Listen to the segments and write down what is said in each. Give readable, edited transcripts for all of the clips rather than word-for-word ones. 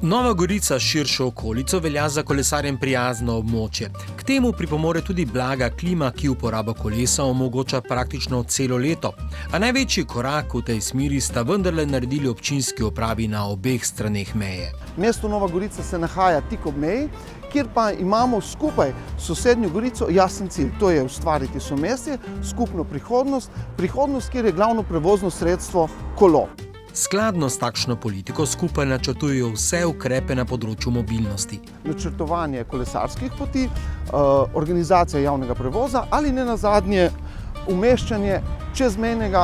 Nova Gorica s širšo okolico velja za kolesarjem prijazno območje. K temu pripomore tudi blaga klima, ki uporabo kolesa omogoča praktično celo leto. A največji korak v tej smeri sta vendarle naredili občinski upravi na obeh straneh meje. Mesto Nova Gorica se nahaja tik ob meji, kjer pa imamo skupaj s sosednjo Gorico jasen cilj. To je ustvariti somestje, skupno prihodnost, kjer je glavno prevozno sredstvo kolo. Skladno s takšno politiko skupaj načrtujejo vse ukrepe na področju mobilnosti. Načrtovanje kolesarskih poti, organizacija javnega prevoza ali nenazadnje umeščanje čezmejnega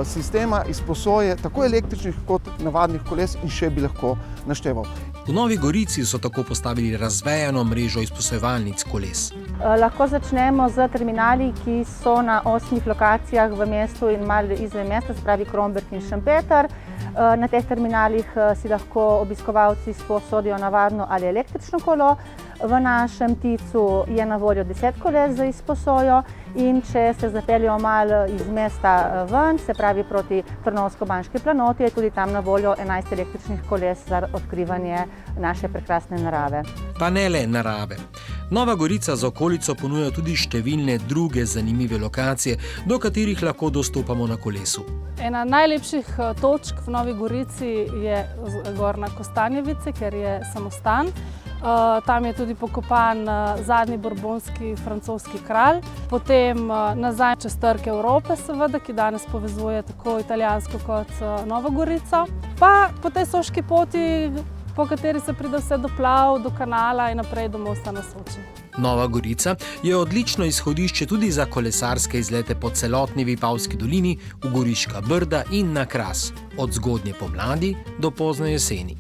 sistema izposoje tako električnih kot navadnih koles in še bi lahko našteval. V Novi Gorici so tako postavili razvejano mrežo izposojevalnic koles. Lahko začnemo z terminali, ki so na 8 lokacijah v mestu in malo izven mesta, se pravi Kromberk in Šempeter. Na teh terminalih si lahko obiskovalci sposodijo navadno ali električno kolo. V našem Ticu je na voljo 10 koles za izposojo in če se zapeljejo malo iz mesta ven, se pravi proti Trnovsko-Banški planoti, je tudi tam na voljo 11 električnih koles za odkrivanje naše prekrasne narave. Pa ne le narave. Nova Gorica z okolico ponuja tudi številne druge zanimive lokacije, do katerih lahko dostopamo na kolesu. Ena najlepših točk v Novi Gorici je Gornja Kostanjevica, ker je samostan. Tam je tudi pokopan zadnji borbonski francoski kralj. Potem nazaj čez Trg Evrope, seveda, ki danes povezuje tako italijansko kot Novo Gorico. Pa po tej Soški poti, po kateri se pride vse do Plav, do kanala in naprej do mosta na Soči. Nova Gorica je odlično izhodišče tudi za kolesarske izlete po celotni Vipavski dolini, v Goriška Brda in na Kras, od zgodnje pomladi do pozne jeseni.